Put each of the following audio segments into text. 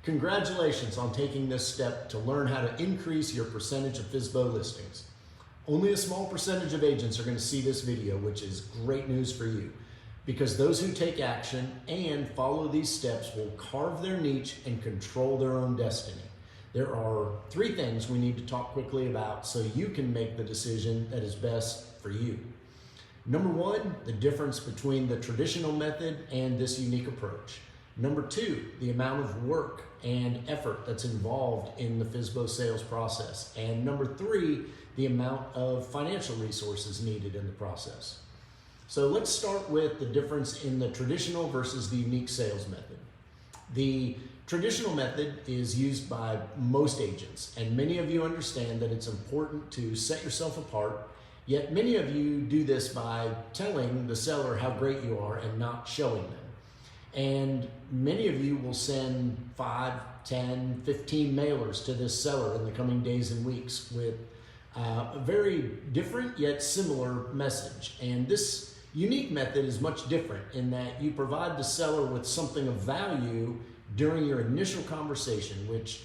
Congratulations on taking this step to learn how to increase your percentage of FSBO listings. Only a small percentage of agents are going to see this video, which is great news for you, because those who take action and follow these steps will carve their niche and control their own destiny. There are 3 things we need to talk quickly about so you can make the decision that is best for you. Number 1, the difference between the traditional method and this unique approach. Number 2, the amount of work and effort that's involved in the FSBO sales process. And number 3, the amount of financial resources needed in the process. So let's start with the difference in the traditional versus the unique sales method. The traditional method is used by most agents, and many of you understand that it's important to set yourself apart, yet many of you do this by telling the seller how great you are and not showing them. And many of you will send 5, 10, 15 mailers to this seller in the coming days and weeks with a very different yet similar message. And this unique method is much different in that you provide the seller with something of value during your initial conversation, which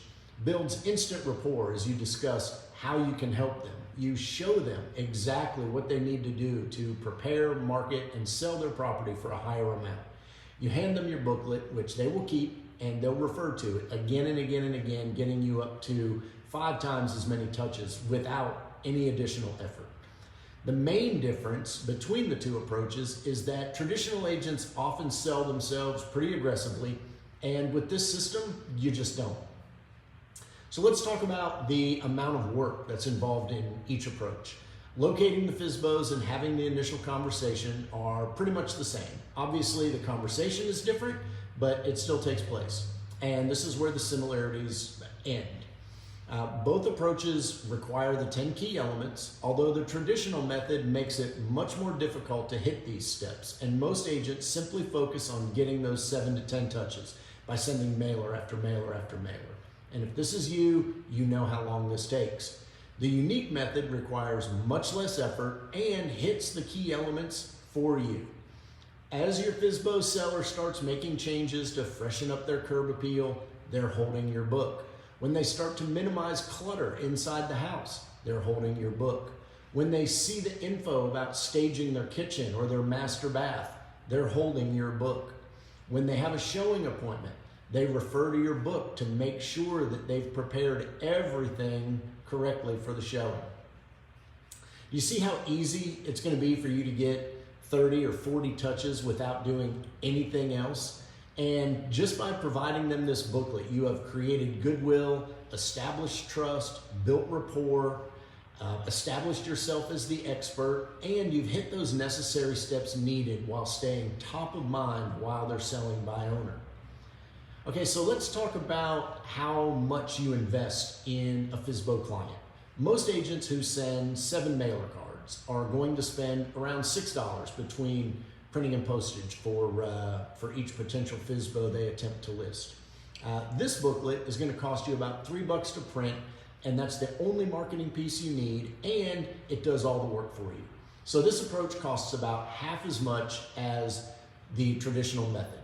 builds instant rapport as you discuss how you can help them. You show them exactly what they need to do to prepare, market, and sell their property for a higher amount. You hand them your booklet, which they will keep, and they'll refer to it again and again and again, getting you up to 5 times as many touches without any additional effort. The main difference between the 2 approaches is that traditional agents often sell themselves pretty aggressively, and with this system, you just don't. So let's talk about the amount of work that's involved in each approach. Locating the FSBOs and having the initial conversation are pretty much the same. Obviously, the conversation is different, but it still takes place. And this is where the similarities end. Both approaches require the 10 key elements, although the traditional method makes it much more difficult to hit these steps. And most agents simply focus on getting those 7 to 10 touches by sending mailer after mailer after mailer. And if this is you, you know how long this takes. The unique method requires much less effort and hits the key elements for you. As your FSBO seller starts making changes to freshen up their curb appeal, they're holding your book. When they start to minimize clutter inside the house, they're holding your book. When they see the info about staging their kitchen or their master bath, they're holding your book. When they have a showing appointment, they refer to your book to make sure that they've prepared everything correctly for the showing. You see how easy it's going to be for you to get 30 or 40 touches without doing anything else? And just by providing them this booklet, you have created goodwill, established trust, built rapport, established yourself as the expert, and you've hit those necessary steps needed while staying top of mind while they're selling by owner. Okay, so let's talk about how much you invest in a FSBO client. Most agents who send 7 mailer cards are going to spend around $6 between printing and postage for each potential FSBO they attempt to list. This booklet is going to cost you about $3 to print, and that's the only marketing piece you need, and it does all the work for you. So this approach costs about half as much as the traditional method.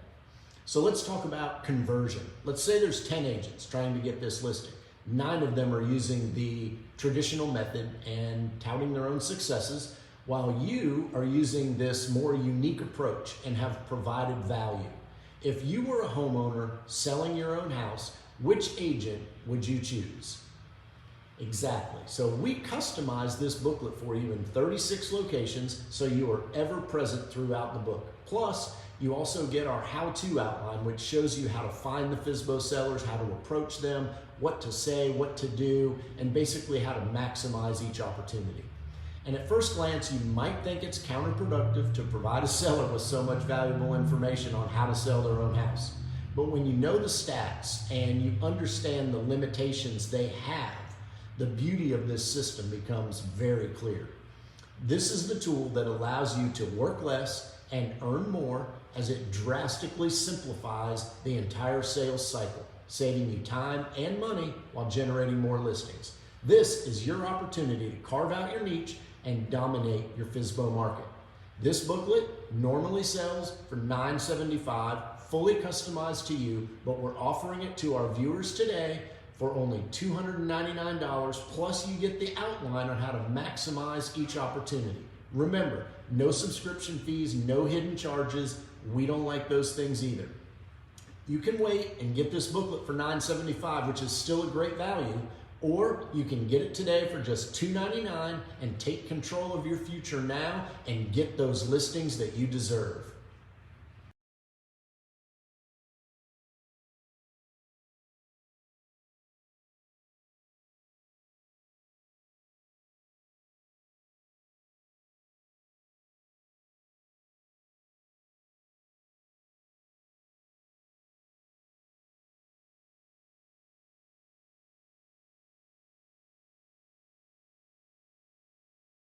So let's talk about conversion. Let's say there's 10 agents trying to get this listing. 9 of them are using the traditional method and touting their own successes, while you are using this more unique approach and have provided value. If you were a homeowner selling your own house, which agent would you choose? Exactly. So we customized this booklet for you in 36 locations so you are ever present throughout the book. Plus, you also get our how-to outline, which shows you how to find the FSBO sellers, how to approach them, what to say, what to do, and basically how to maximize each opportunity. And at first glance, you might think it's counterproductive to provide a seller with so much valuable information on how to sell their own house. But when you know the stats and you understand the limitations they have, the beauty of this system becomes very clear. This is the tool that allows you to work less and earn more, as it drastically simplifies the entire sales cycle, saving you time and money while generating more listings. This is your opportunity to carve out your niche and dominate your FSBO market. This booklet normally sells for $9.75 fully customized to you, but we're offering it to our viewers today for only $299, plus you get the outline on how to maximize each opportunity. Remember, no subscription fees, no hidden charges. We don't like those things either. You can wait and get this booklet for $9.75, which is still a great value, or you can get it today for just $2.99 and take control of your future now and get those listings that you deserve.